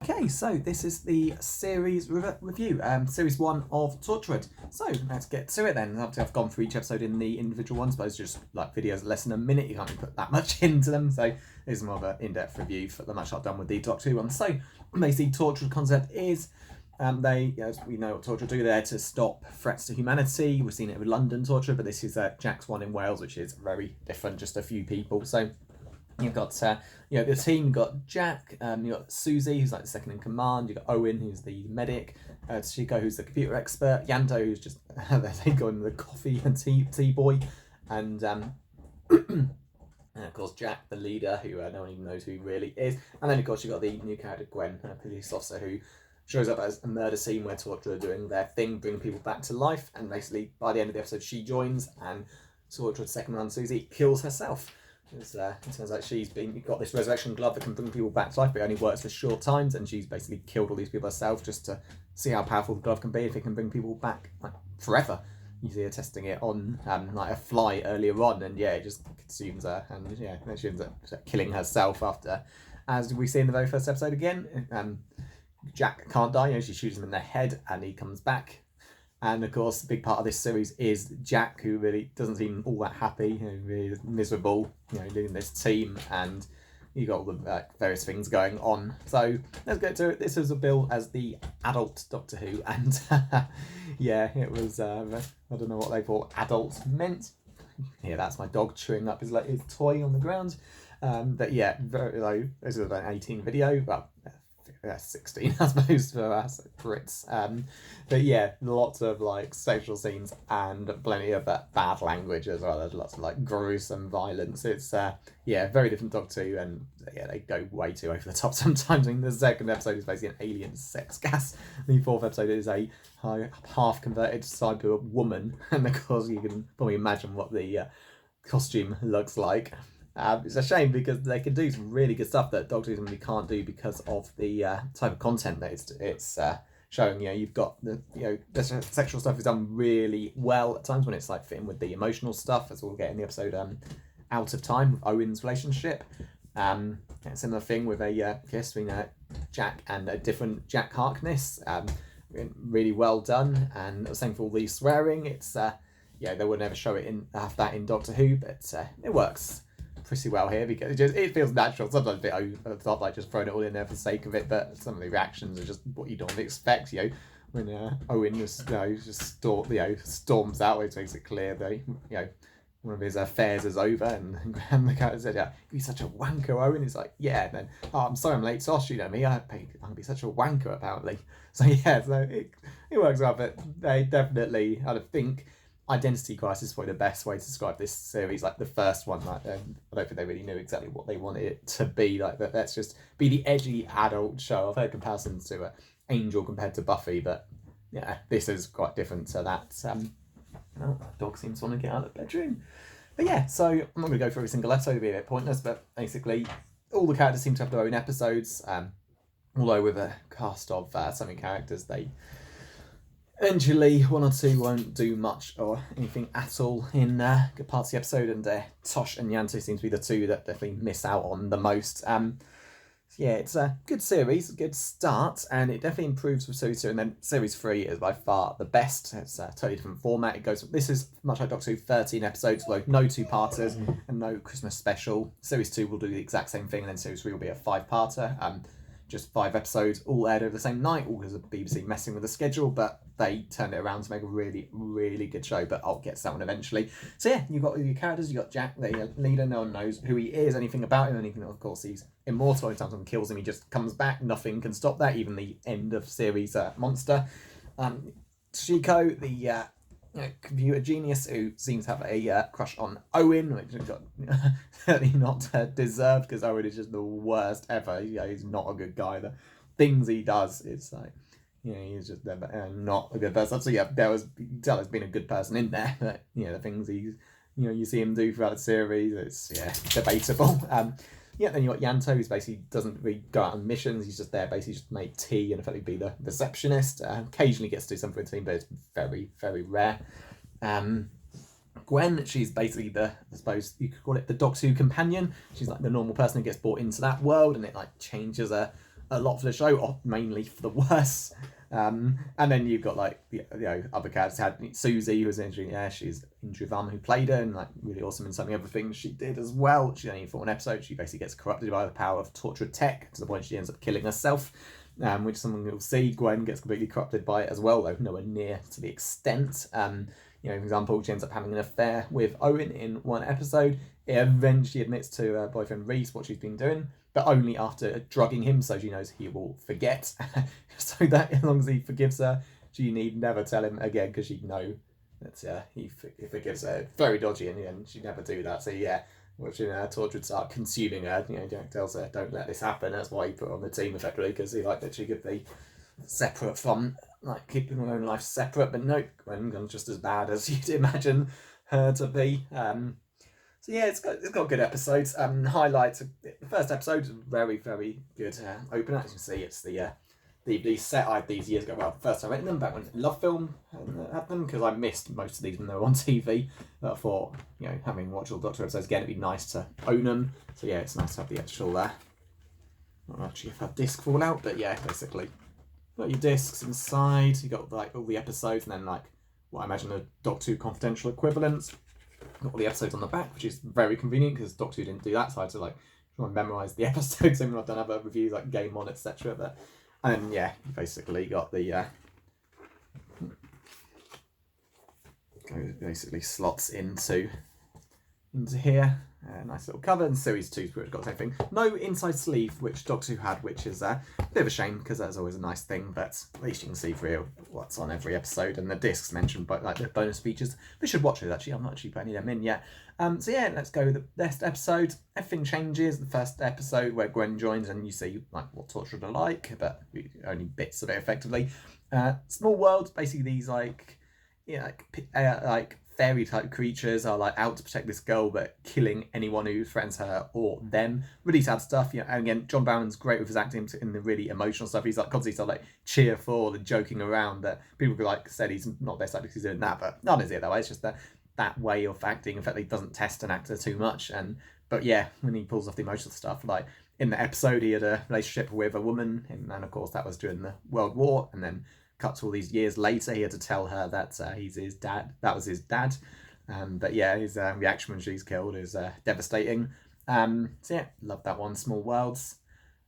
Okay, so this is the series review, series 1 of Torchwood. So let's get to it then. Obviously I've gone through each episode in the individual ones, but it's just like videos less than a minute. You can't really put that much into them, so this is more of an in-depth review for the much I've done with the Doctor Who one. So basically, Torchwood concept is they, as we know what Torchwood do, there to stop threats to humanity. We've seen it with London Torchwood, but this is Jack's one in Wales, which is very different, just a few people. So you've got, the team. You've got Jack, you've got Susie, who's like the second in command. You've got Owen, who's the medic. Chico, who's the computer expert. Yanto, who's just, they go in the coffee and tea boy. And, and of course, Jack, the leader, who no one even knows who he really is. And then, of course, you've got the new character, Gwen, a police officer, who shows up as a murder scene where Torchwood are doing their thing, bringing people back to life. And basically, by the end of the episode, she joins, and Torchwood's second man, Susie, kills herself. It turns out she's got this resurrection glove that can bring people back to life, but it only works for short times, and she's basically killed all these people herself just to see how powerful the glove can be if it can bring people back forever. You see her testing it on a fly earlier on, and it just consumes her, and then she ends up killing herself after, as we see in the very first episode again. Jack can't die, she shoots him in the head, and he comes back. And of course, a big part of this series is Jack, who really doesn't seem all that happy, really miserable, leading this team, and you got all the various things going on. So let's get to it. This was a bill as the adult Doctor Who, and it was, I don't know what they thought adult meant. Yeah, that's my dog chewing up his toy on the ground. But very low. This is an 18 video. Well, 16, I suppose, for us Brits. But lots of sexual scenes and plenty of bad language as well. There's lots of gruesome violence. It's very different Doctor Who, and they go way too over the top sometimes. I mean, the second episode is basically an alien sex gas. The fourth episode is a half converted cyber woman, and of course you can probably imagine what the costume looks like. It's a shame because they can do some really good stuff that Doctor Who really can't do because of the type of content that it's showing. You've got the sexual stuff is done really well at times when it's fitting with the emotional stuff, as we'll get in the episode Out of Time with Owen's relationship. Similar thing with a kiss between Jack and a different Jack Harkness. Really well done, and the same for all the swearing. It's they would never show it have that in Doctor Who, but it works pretty well here because it feels natural. Sometimes a bit over the top, just throwing it all in there for the sake of it, but some of the reactions are just what you don't expect. When Owen just storms out, which makes it clear that one of his affairs is over, and the character said, "You'd be such a wanker, Owen." He's like, "Yeah," and then, "Oh, I'm sorry, I'm late, Tosh. You know me. I'm gonna be such a wanker, apparently." So it works out, but they definitely, I think, identity crisis is probably the best way to describe this series. The first one, I don't think they really knew exactly what they wanted it to be. Let's just be the edgy adult show. I've heard comparisons to Angel compared to Buffy, but this is quite different to that. My dog seems to want to get out of the bedroom. But so I'm not going to go through every single episode, it'd be a bit pointless, but basically all the characters seem to have their own episodes, although with a cast of so many characters, they eventually one or two won't do much or anything at all in good parts of the episode, and Tosh and Yanto seem to be the two that definitely miss out on the most. It's a good series, a good start, and it definitely improves with series 2, and then series 3 is by far the best. It's a totally different format. This is much like Doctor Who, 13 episodes, though no two-parters and no Christmas special. Series 2 will do the exact same thing, and then series 3 will be a 5-parter. Just 5 episodes, all aired over the same night, all because of BBC messing with the schedule, but they turned it around to make a really, really good show, but I'll get to that one eventually. So you've got your characters, you've got Jack, the leader, no one knows who he is, anything about him, anything. Of course, he's immortal. Anytime someone kills him, he just comes back, nothing can stop that, even the end of series monster. Chico, the computer genius who seems to have a crush on Owen, which got certainly not deserved, because Owen is just the worst ever. He's not a good guy. The things he does, it's he's just not a good person. So there was, you can tell there's been a good person in there, but the things he's you see him do throughout the series, it's debatable. Then you got Yanto, who basically doesn't really go out on missions. He's just there, basically just make tea and effectively be the receptionist. Occasionally gets to do something for the team, but it's very, very rare. Gwen, she's basically I suppose you could call it the Doctor Who companion. She's the normal person who gets brought into that world, and it changes her a lot for the show, or mainly for the worse. And then you've got like other characters. Had Susie, who was she's Indra Varma, who played her, and like really awesome in some of the other things she did as well. She's only for one episode. She basically gets corrupted by the power of Torchwood tech to the point she ends up killing herself, which someone will see. Gwen gets completely corrupted by it as well, though nowhere near to the extent. For example, she ends up having an affair with Owen in one episode. It eventually admits to her boyfriend Reese what she's been doing, but only after drugging him, so she knows he will forget. So that as long as he forgives her, she need never tell him again, because she'd know that he forgives her. Very dodgy in the end. She'd never do that. So yeah, watching Torchwood start consuming her. Jack tells her, "Don't let this happen." That's why he put her on the team effectively, because he liked that she could be separate from, like, keeping her own life separate. But no, Gwen's just as bad as you'd imagine her to be. So yeah, it's got good episodes. Highlights: the first episode is very, very good opener. As you can see, it's the DVD set I had these years ago. Well, first I rented them back when Love Film had them, because I missed most of these when they were on TV. But I thought, having watched all Doctor episodes again, it'd be nice to own them. So yeah, it's nice to have the actual not actually if a disc fall out, but yeah, basically got your discs inside. You got like all the episodes, and then like what I imagine are Doctor Who confidential equivalents. Got all the episodes on the back, which is very convenient because Doctor Who didn't do that, so I had to like try and memorise the episodes. Even I've done other reviews like Game On, etc. But and then yeah, you basically got the basically slots into here. Nice little cover, and Series 2's pretty got the same thing. No inside sleeve, which Doctor Who had, which is a bit of a shame, because that's always a nice thing, but at least you can see through what's on every episode, and the discs mentioned, but like the bonus features. We should watch those actually, I'm not actually putting them in yet. So yeah, let's go with the best episode. Everything changes. The first episode where Gwen joins, and you see like what Torchwood are like, but only bits of it effectively. Small World, basically these like fairy type creatures are like out to protect this girl, but killing anyone who threatens her or them. Really sad stuff. And again, John Barron's great with his acting in the really emotional stuff. He's like constantly so like cheerful and joking around, that people could like said he's not best actor because he's doing that, but none is it that way. It's just that way of acting. In fact, he doesn't test an actor too much. But yeah, when he pulls off the emotional stuff, like in the episode, he had a relationship with a woman, and of course that was during the World War, and then cut to all these years later, he had to tell her that he's his dad. That was his dad. But yeah, his reaction when she's killed is devastating. So yeah, love that one. Small Worlds.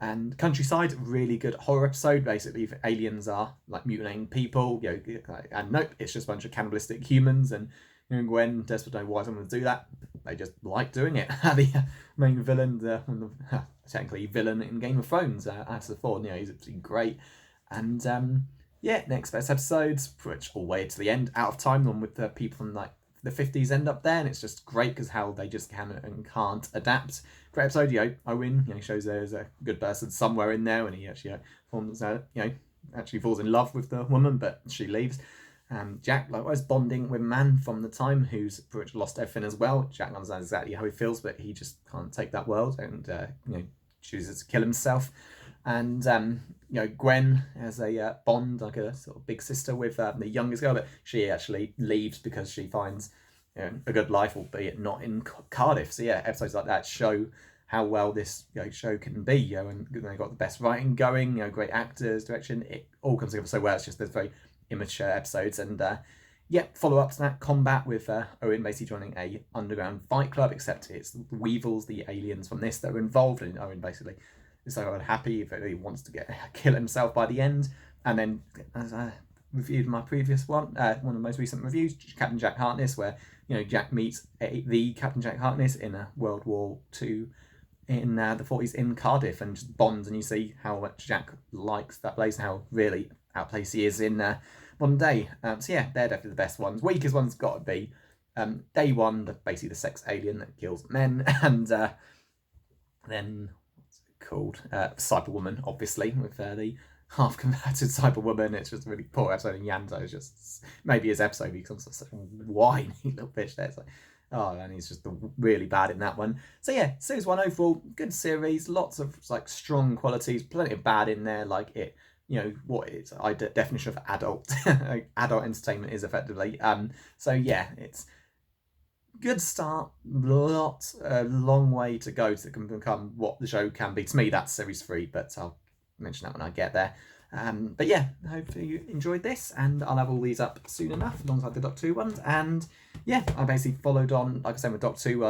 And Countryside, really good horror episode. Basically, if aliens are like mutilating people, and nope, it's just a bunch of cannibalistic humans. And Gwen, desperate to know why someone would do that, they just like doing it. The main villain, technically villain in Game of Thrones, Alistair Ford, he's absolutely great. And yeah, next best episodes, which all the way to the end, Out of Time, the one with the people from like the 50s end up there, and it's just great because how they just can and can't adapt. Great episode, Owen, shows there's a good person somewhere in there, and he actually forms, actually falls in love with the woman, but she leaves. Jack, likewise, bonding with a man from the time who's pretty much lost everything as well. Jack understands exactly how he feels, but he just can't take that world, and chooses to kill himself. And Gwen has a bond, like a sort of big sister with the youngest girl, but she actually leaves because she finds a good life, albeit not in Cardiff. So yeah, episodes like that show how well this show can be. And they got the best writing going, great actors, direction. It all comes together so well. It's just there's very immature episodes, and follow up to that, Combat, with Owen basically joining a underground fight club, except it's the Weevils, the aliens from this, that are involved, and Owen basically is so unhappy that he wants to kill himself by the end. And then, as I reviewed my previous one of the most recent reviews, Captain Jack Harkness, where Jack meets the Captain Jack Harkness in a World War II in the 40s in Cardiff, and just bonds, and you see how much Jack likes that place and how really outplaced he is in modern day. So yeah, they're definitely the best ones. Weakest one's got to be Day One, basically the sex alien that kills men, and then called Cyberwoman, obviously, with the half-converted Cyberwoman. It's just a really poor episode, and Yanto is just maybe his episode because I'm such a whiny little bitch there. It's like, oh, and he's just really bad in that one. So yeah, series 1 overall, good series, lots of like strong qualities, plenty of bad in there, like it, what its definition of adult adult entertainment is effectively. So yeah, it's good start, a long way to go to become what the show can be. To me, that's series 3, but I'll mention that when I get there. But yeah, hopefully you enjoyed this, and I'll have all these up soon enough alongside the Doctor Who ones. And yeah, I basically followed on, like I said, with Doctor Who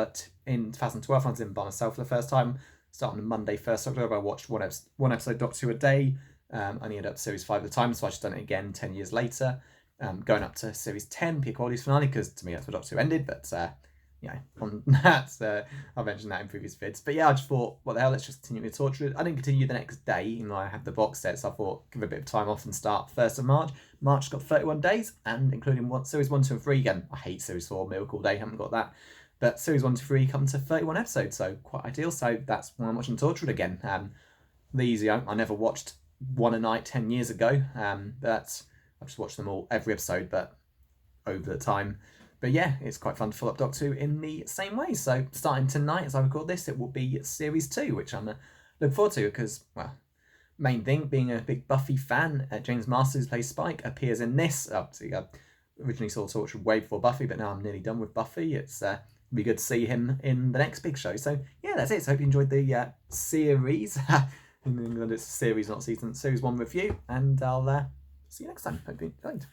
in 2012. I was in by myself for the first time. Starting on Monday, 1st October, I watched one episode Doctor Who a day. Only ended up series 5 at the time, so I just done it again 10 years later. Going up to series 10, Peak Quality's finale, because to me that's where Doctor Who ended, but on that, I mentioned that in previous vids. But yeah, I just thought, what the hell, let's just continue with Torchwood. I didn't continue the next day, even though I had the box set, so I thought, give it a bit of time off and start 1st of March. March got 31 days, and including series 1, 2, and 3 again. I hate series 4, Miracle Day, haven't got that. But series 1 to 3 come to 31 episodes, so quite ideal. So that's why I'm watching Torchwood again. These, I never watched one a night 10 years ago, but I've just watched them all, every episode, but over the time. But yeah, it's quite fun to follow up Doctor Who in the same way. So starting tonight, as I record this, it will be series 2, which I'm looking forward to because, well, main thing, being a big Buffy fan, James Masters, who plays Spike, appears in this. Obviously, I originally saw Torchwood way before Buffy, but now I'm nearly done with Buffy. It's be good to see him in the next big show. So yeah, that's it. So hope you enjoyed the series. In England, it's series, not season. Series 1 review, and I'll see you next time. Hope you enjoyed.